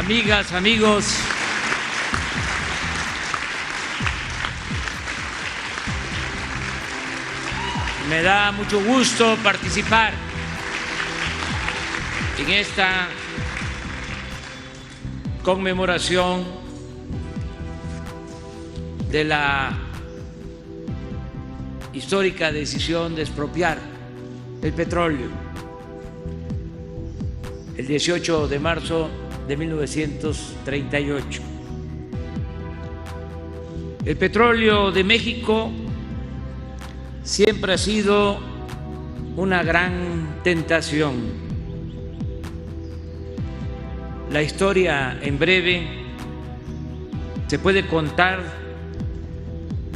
amigas, amigos, me da mucho gusto participar en esta conmemoración de la histórica decisión de expropiar el petróleo el 18 de marzo de 1938. El petróleo de México siempre ha sido una gran tentación. La historia en breve se puede contar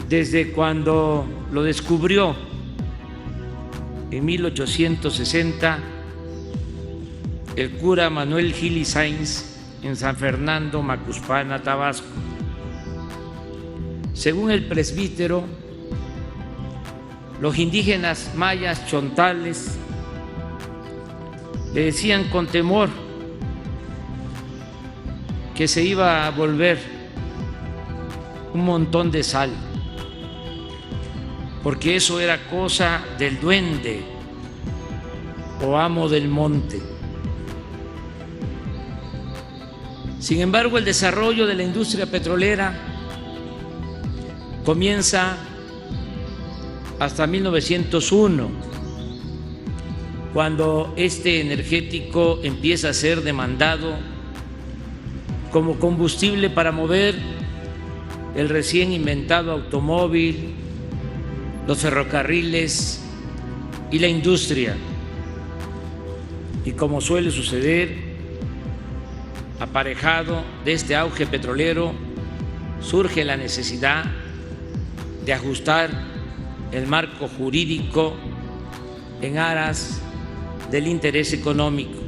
desde cuando lo descubrió en 1860 el cura Manuel Gil y Sáenz en San Fernando, Macuspana, Tabasco. Según el presbítero, los indígenas mayas chontales le decían con temor que se iba a volver un montón de sal, porque eso era cosa del duende o amo del monte. Sin embargo, el desarrollo de la industria petrolera comienza hasta 1901, cuando este energético empieza a ser demandado como combustible para mover el recién inventado automóvil, los ferrocarriles y la industria. Y como suele suceder, aparejado de este auge petrolero, surge la necesidad de ajustar el marco jurídico en aras del interés económico.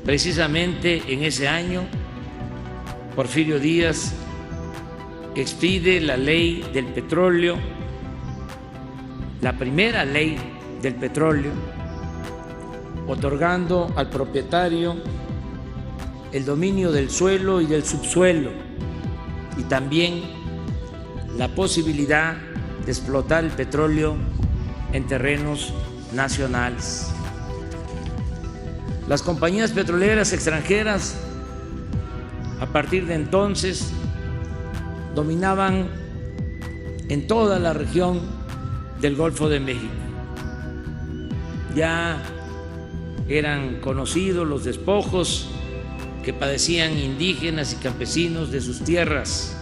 Precisamente en ese año, Porfirio Díaz expide la ley del petróleo, la primera ley del petróleo, otorgando al propietario el dominio del suelo y del subsuelo, y también la posibilidad de explotar el petróleo en terrenos nacionales. Las compañías petroleras extranjeras, a partir de entonces, dominaban en toda la región del Golfo de México. Ya eran conocidos los despojos que padecían indígenas y campesinos de sus tierras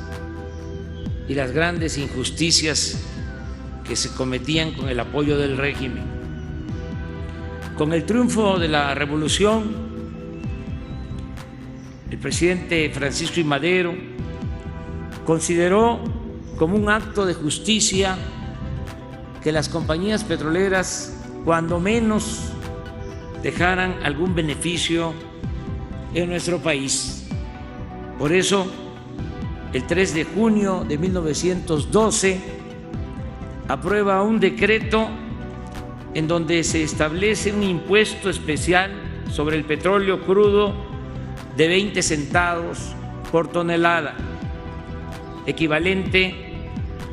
y las grandes injusticias que se cometían con el apoyo del régimen. Con el triunfo de la revolución, el presidente Francisco I. Madero consideró como un acto de justicia que las compañías petroleras, cuando menos, dejaran algún beneficio en nuestro país. Por eso, el 3 de junio de 1912, aprueba un decreto en donde se establece un impuesto especial sobre el petróleo crudo de 20 centavos por tonelada, equivalente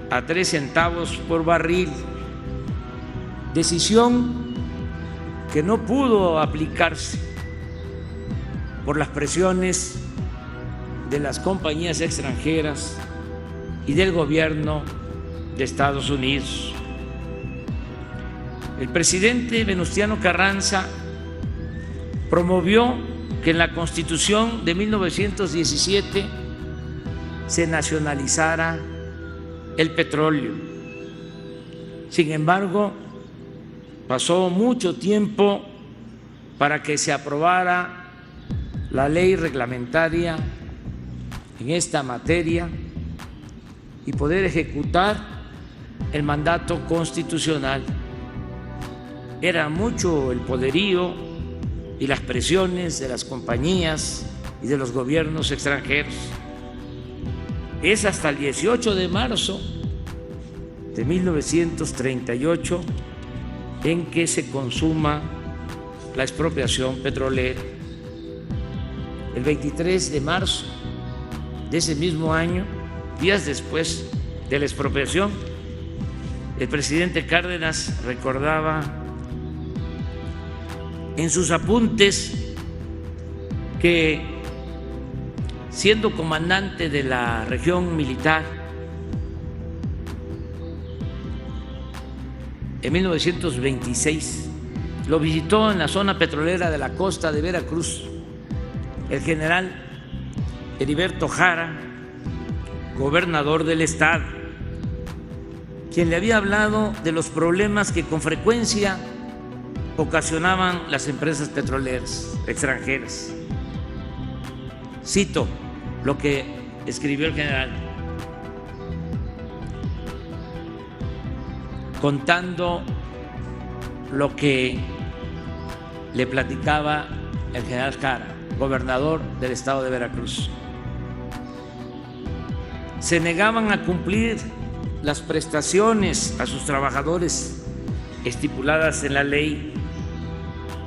a 3 centavos por barril. Decisión que no pudo aplicarse por las presiones de las compañías extranjeras y del gobierno de Estados Unidos. El presidente Venustiano Carranza promovió que en la Constitución de 1917 se nacionalizara el petróleo. Sin embargo, pasó mucho tiempo para que se aprobara la ley reglamentaria en esta materia y poder ejecutar el mandato constitucional. Era mucho el poderío y las presiones de las compañías y de los gobiernos extranjeros. Es hasta el 18 de marzo de 1938 en que se consuma la expropiación petrolera. el 23 de marzo de ese mismo año, días después de la expropiación, el presidente Cárdenas recordaba en sus apuntes que, siendo comandante de la región militar en 1926, lo visitó en la zona petrolera de la costa de Veracruz el general Heriberto Jara, gobernador del estado, quien le había hablado de los problemas que con frecuencia ocasionaban las empresas petroleras extranjeras. Cito lo que escribió el general, contando lo que le platicaba el general Jara, gobernador del estado de Veracruz. Se negaban a cumplir las prestaciones a sus trabajadores estipuladas en la ley,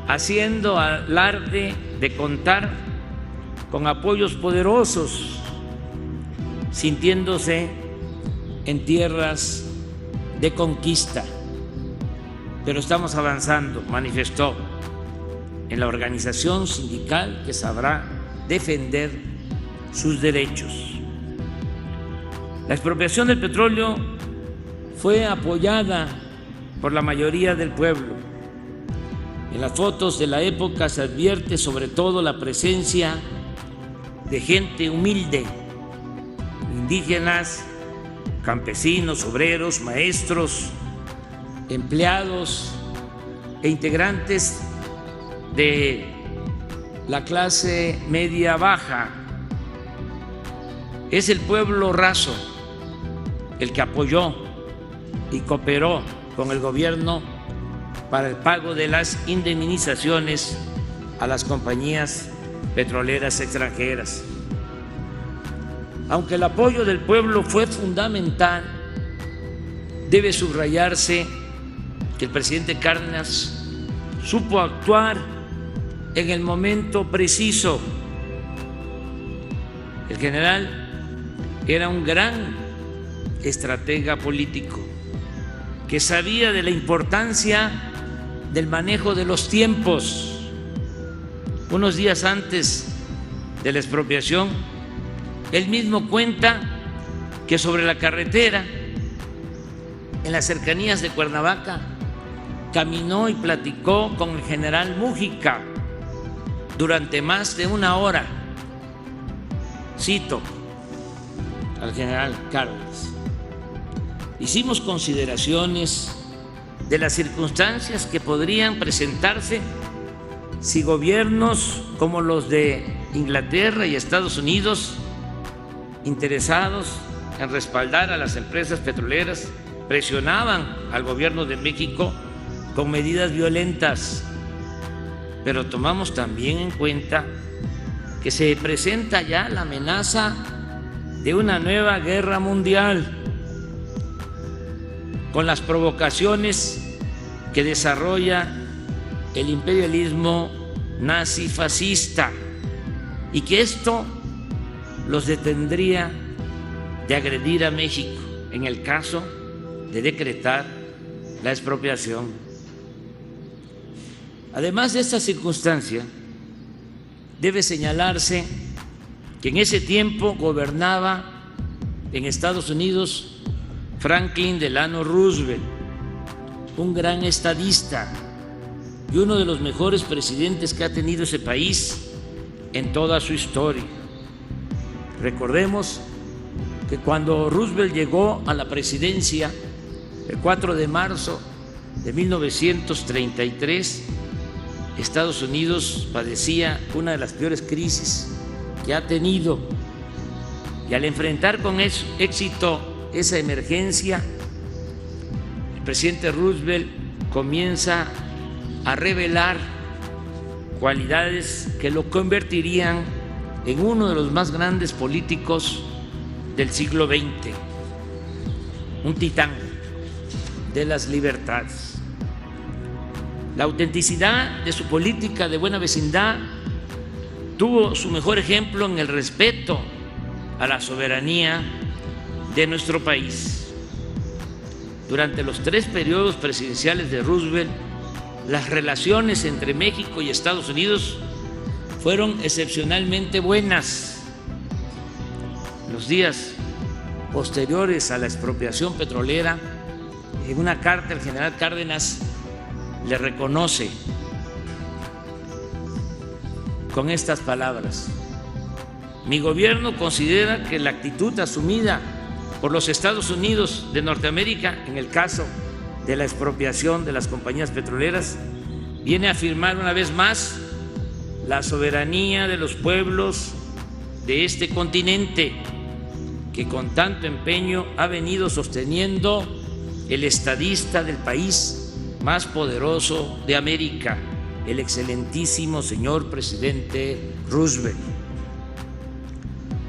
haciendo alarde de contar con apoyos poderosos, sintiéndose en tierras de conquista. Pero estamos avanzando, manifestó, en la organización sindical que sabrá defender sus derechos. La expropiación del petróleo fue apoyada por la mayoría del pueblo. En las fotos de la época se advierte sobre todo la presencia de gente humilde, indígenas, campesinos, obreros, maestros, empleados e integrantes de la clase media baja. Es el pueblo raso el que apoyó y cooperó con el gobierno para el pago de las indemnizaciones a las compañías petroleras extranjeras. Aunque el apoyo del pueblo fue fundamental, debe subrayarse que el presidente Cárdenas supo actuar en el momento preciso. El general era un gran estratega político que sabía de la importancia del manejo de los tiempos. Unos días antes de la expropiación, él mismo cuenta que sobre la carretera, en las cercanías de Cuernavaca, caminó y platicó con el general Mújica durante más de una hora. Cito al general Cárdenas: hicimos consideraciones de las circunstancias que podrían presentarse si gobiernos como los de Inglaterra y Estados Unidos, interesados en respaldar a las empresas petroleras, presionaban al gobierno de México con medidas violentas. Pero tomamos también en cuenta que se presenta ya la amenaza de una nueva guerra mundial, con las provocaciones que desarrolla el imperialismo nazi-fascista, y que esto los detendría de agredir a México en el caso de decretar la expropiación. Además de esta circunstancia, debe señalarse que en ese tiempo gobernaba en Estados Unidos Franklin Delano Roosevelt, un gran estadista y uno de los mejores presidentes que ha tenido ese país en toda su historia. Recordemos que cuando Roosevelt llegó a la presidencia el 4 de marzo de 1933, Estados Unidos padecía una de las peores crisis que ha tenido, y al enfrentar con éxito esa emergencia, el presidente Roosevelt comienza a revelar cualidades que lo convertirían en uno de los más grandes políticos del siglo XX, un titán de las libertades. La autenticidad de su política de buena vecindad tuvo su mejor ejemplo en el respeto a la soberanía de nuestro país. Durante los 3 periodos presidenciales de Roosevelt, las relaciones entre México y Estados Unidos fueron excepcionalmente buenas. Los días posteriores a la expropiación petrolera, en una carta el general Cárdenas le reconoce con estas palabras: mi gobierno considera que la actitud asumida por los Estados Unidos de Norteamérica en el caso de la expropiación de las compañías petroleras viene a afirmar una vez más la soberanía de los pueblos de este continente, que con tanto empeño ha venido sosteniendo el estadista del país más poderoso de América, el excelentísimo señor presidente Roosevelt.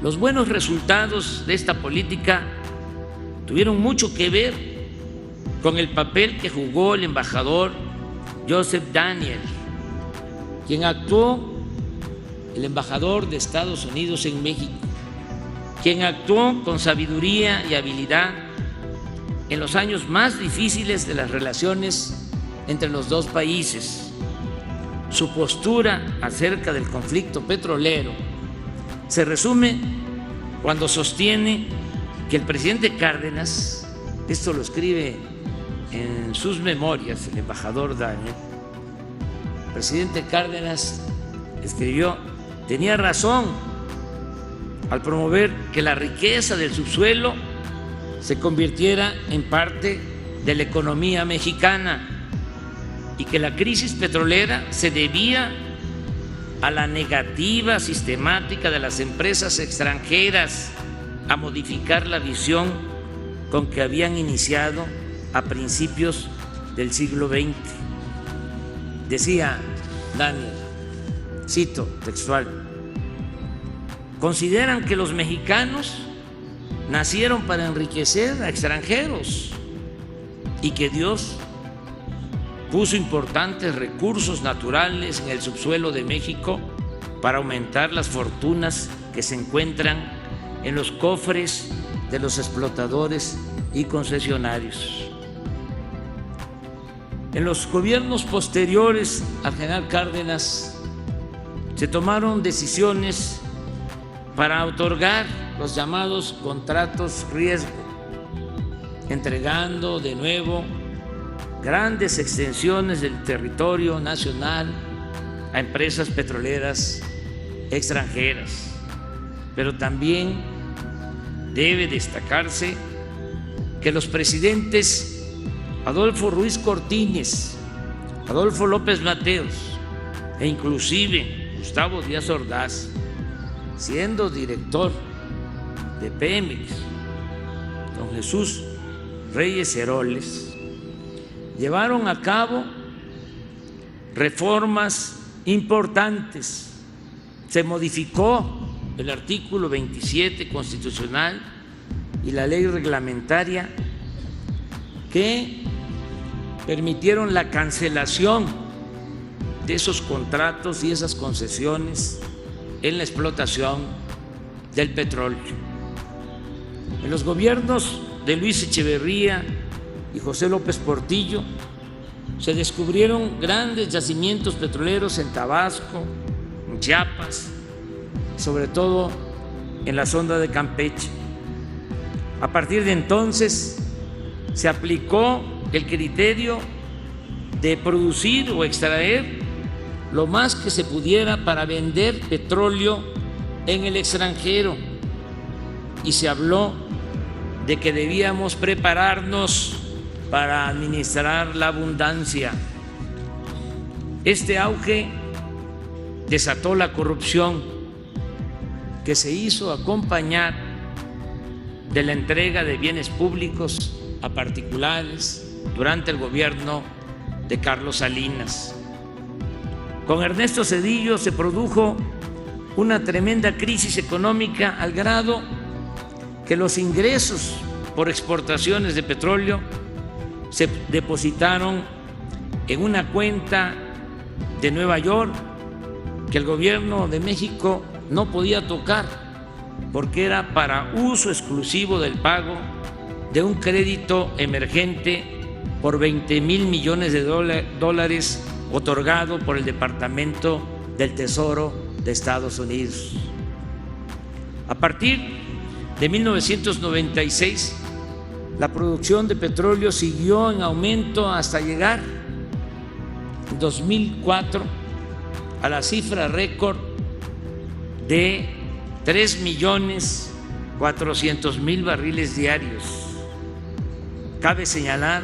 Los buenos resultados de esta política tuvieron mucho que ver con el papel que jugó el embajador Joseph Daniel, quien actuó, el embajador de Estados Unidos en México, quien actuó con sabiduría y habilidad en los años más difíciles de las relaciones entre los dos países. Su postura acerca del conflicto petrolero se resume cuando sostiene que el presidente Cárdenas, esto lo escribe en sus memorias el embajador Daniel, el presidente Cárdenas escribió: tenía razón al promover que la riqueza del subsuelo se convirtiera en parte de la economía mexicana y que la crisis petrolera se debía a la negativa sistemática de las empresas extranjeras a modificar la visión con que habían iniciado a principios del siglo XX. Decía Daniel, cito textual: consideran que los mexicanos nacieron para enriquecer a extranjeros y que Dios puso importantes recursos naturales en el subsuelo de México para aumentar las fortunas que se encuentran en los cofres de los explotadores y concesionarios. En los gobiernos posteriores al general Cárdenas se tomaron decisiones para otorgar los llamados contratos riesgo, entregando de nuevo grandes extensiones del territorio nacional a empresas petroleras extranjeras. Pero también debe destacarse que los presidentes Adolfo Ruiz Cortines, Adolfo López Mateos e inclusive Gustavo Díaz Ordaz, siendo director de Pemex, don Jesús Reyes Heroles, llevaron a cabo reformas importantes. Se modificó el artículo 27 constitucional y la ley reglamentaria que permitieron la cancelación de esos contratos y esas concesiones en la explotación del petróleo. En los gobiernos de Luis Echeverría y José López Portillo se descubrieron grandes yacimientos petroleros en Tabasco, en Chiapas, sobre todo en la sonda de Campeche. A partir de entonces se aplicó el criterio de producir o extraer lo más que se pudiera para vender petróleo en el extranjero y se habló de que debíamos prepararnos para administrar la abundancia. Este auge desató la corrupción, que se hizo acompañar de la entrega de bienes públicos a particulares durante el gobierno de Carlos Salinas. Con Ernesto Zedillo se produjo una tremenda crisis económica al grado que los ingresos por exportaciones de petróleo se depositaron en una cuenta de Nueva York que el gobierno de México no podía tocar porque era para uso exclusivo del pago de un crédito emergente por 20,000 millones de dólares otorgado por el Departamento del Tesoro de Estados Unidos. A partir de 1996, la producción de petróleo siguió en aumento hasta llegar en 2004 a la cifra récord de 3,400,000 barriles diarios. Cabe señalar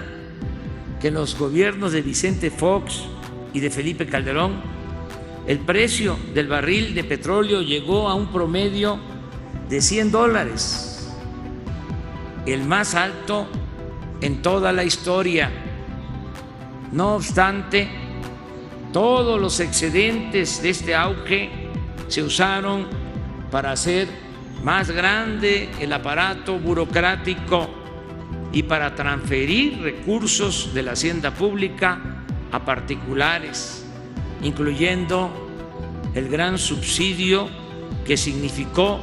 que en los gobiernos de Vicente Fox y de Felipe Calderón, el precio del barril de petróleo llegó a un promedio de $100, el más alto en toda la historia. No obstante, todos los excedentes de este auge se usaron para hacer más grande el aparato burocrático y para transferir recursos de la hacienda pública a particulares, incluyendo el gran subsidio que significó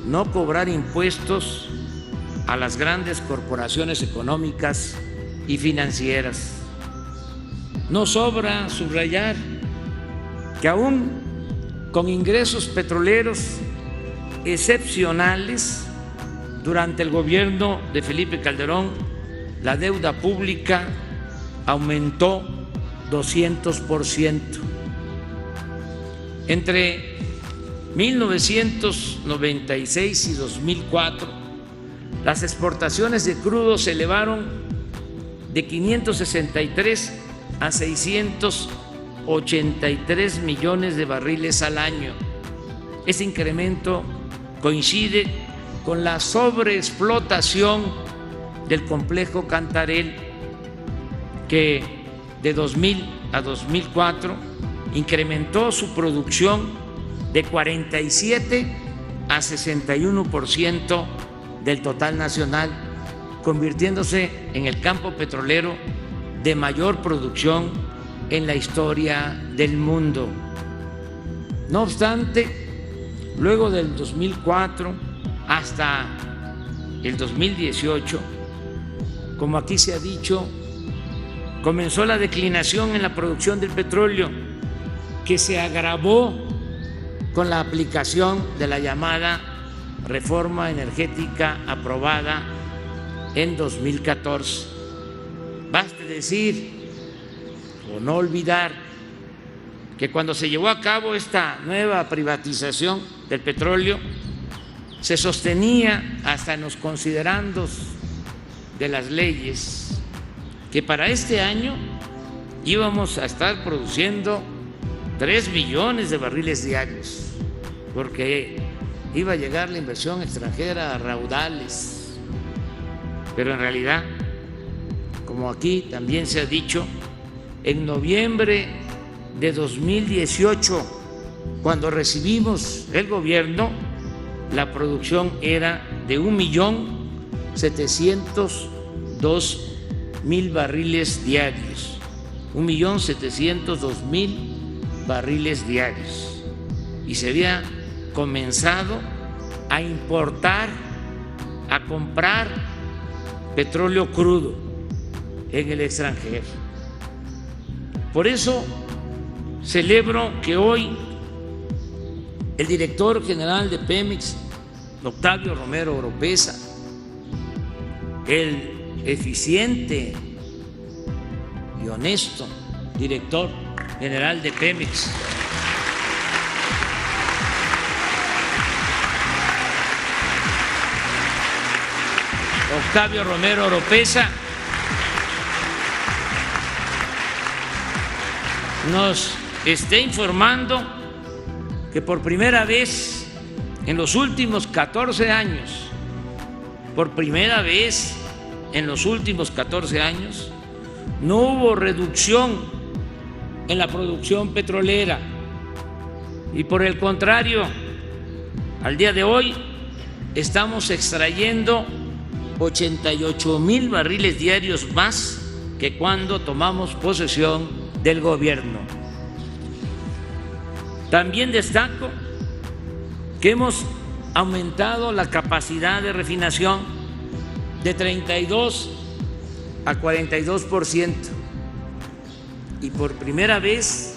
no cobrar impuestos a las grandes corporaciones económicas y financieras. No sobra subrayar que aún con ingresos petroleros excepcionales durante el gobierno de Felipe Calderón, la deuda pública aumentó 200%. Entre 1996 y 2004, las exportaciones de crudo se elevaron de 563 a 683 millones de barriles al año. Este incremento coincide con la sobreexplotación del complejo Cantarell, que de 2000 a 2004 incrementó su producción de 47 a 61% del total nacional, convirtiéndose en el campo petrolero de mayor producción en la historia del mundo. No obstante, luego del 2004 hasta el 2018, como aquí se ha dicho, comenzó la declinación en la producción del petróleo, que se agravó con la aplicación de la llamada reforma energética aprobada en 2014. Baste decir o no olvidar que cuando se llevó a cabo esta nueva privatización del petróleo, se sostenía hasta en los considerandos de las leyes que para este año íbamos a estar produciendo 3 millones de barriles diarios, porque iba a llegar la inversión extranjera a raudales. Pero en realidad, como aquí también se ha dicho, en noviembre de 2018, cuando recibimos el gobierno, la producción era de 1,702,000 barriles diarios. 1,702,000 barriles diarios. Y se había comenzado a importar, a comprar petróleo crudo en el extranjero. Por eso celebro que hoy el director general de Pemex, Octavio Romero Oropeza, el eficiente y honesto director general de Pemex, Octavio Romero Oropeza, nos esté informando que por primera vez en los últimos 14 años, no hubo reducción en la producción petrolera y por el contrario, al día de hoy estamos extrayendo 88,000 barriles diarios más que cuando tomamos posesión del gobierno. También destaco que hemos aumentado la capacidad de refinación de 32 a 42%, y por primera vez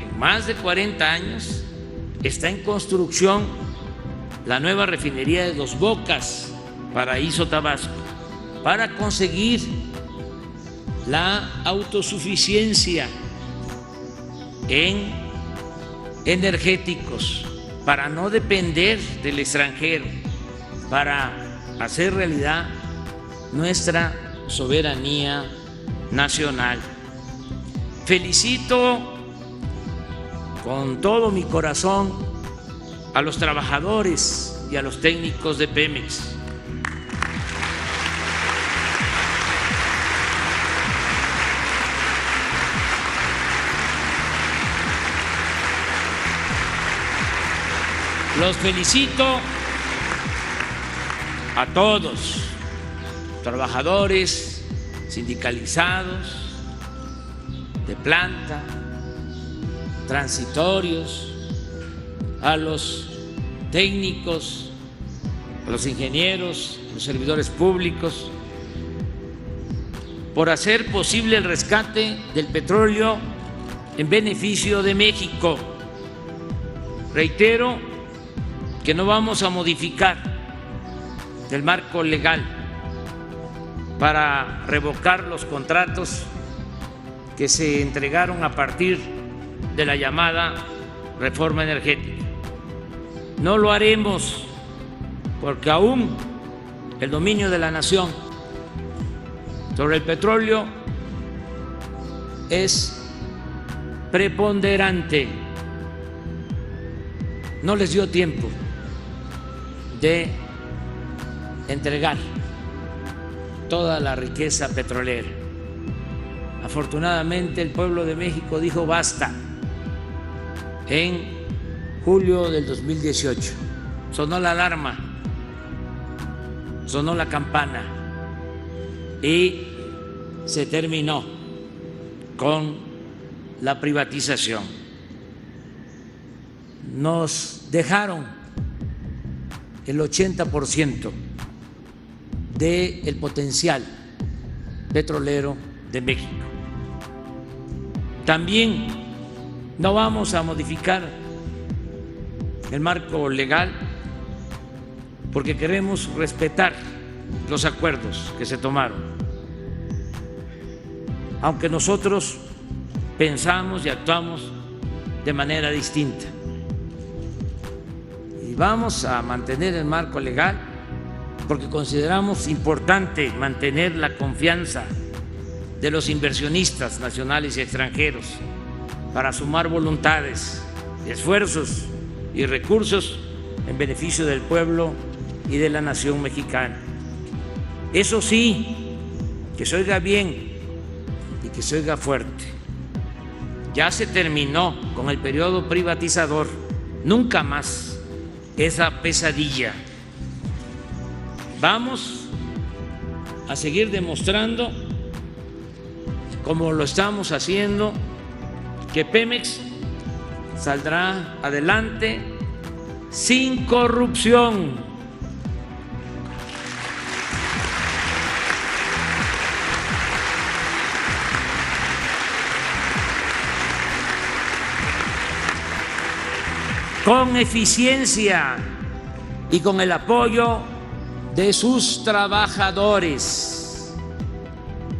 en más de 40 años está en construcción la nueva refinería de Dos Bocas, Paraíso, Tabasco, para conseguir la autosuficiencia en energéticos, para no depender del extranjero, para hacer realidad nuestra soberanía nacional. Felicito con todo mi corazón a los trabajadores y a los técnicos de Pemex. Los felicito a todos, trabajadores sindicalizados, de planta, transitorios, a los técnicos, a los ingenieros, a los servidores públicos, por hacer posible el rescate del petróleo en beneficio de México. Reitero que no vamos a modificar el marco legal para revocar los contratos que se entregaron a partir de la llamada reforma energética. No lo haremos porque aún el dominio de la nación sobre el petróleo es preponderante. No les dio tiempo de entregar toda la riqueza petrolera. Afortunadamente el pueblo de México dijo basta en julio del 2018. Sonó la alarma, sonó la campana y se terminó con la privatización. Nos dejaron el 80% del potencial petrolero de México. También no vamos a modificar el marco legal porque queremos respetar los acuerdos que se tomaron. Aunque nosotros pensamos y actuamos de manera distinta. Y vamos a mantener el marco legal porque consideramos importante mantener la confianza de los inversionistas nacionales y extranjeros para sumar voluntades, esfuerzos y recursos en beneficio del pueblo y de la nación mexicana. Eso sí, que se oiga bien y que se oiga fuerte. Ya se terminó con el periodo privatizador, nunca más esa pesadilla. Vamos a seguir demostrando, como lo estamos haciendo, que Pemex saldrá adelante sin corrupción. Con eficiencia y con el apoyo de sus trabajadores.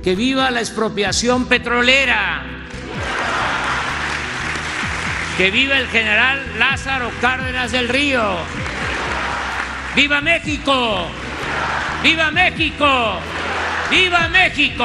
¡Que viva la expropiación petrolera! ¡Que viva el general Lázaro Cárdenas del Río! ¡Viva México! ¡Viva México! ¡Viva México!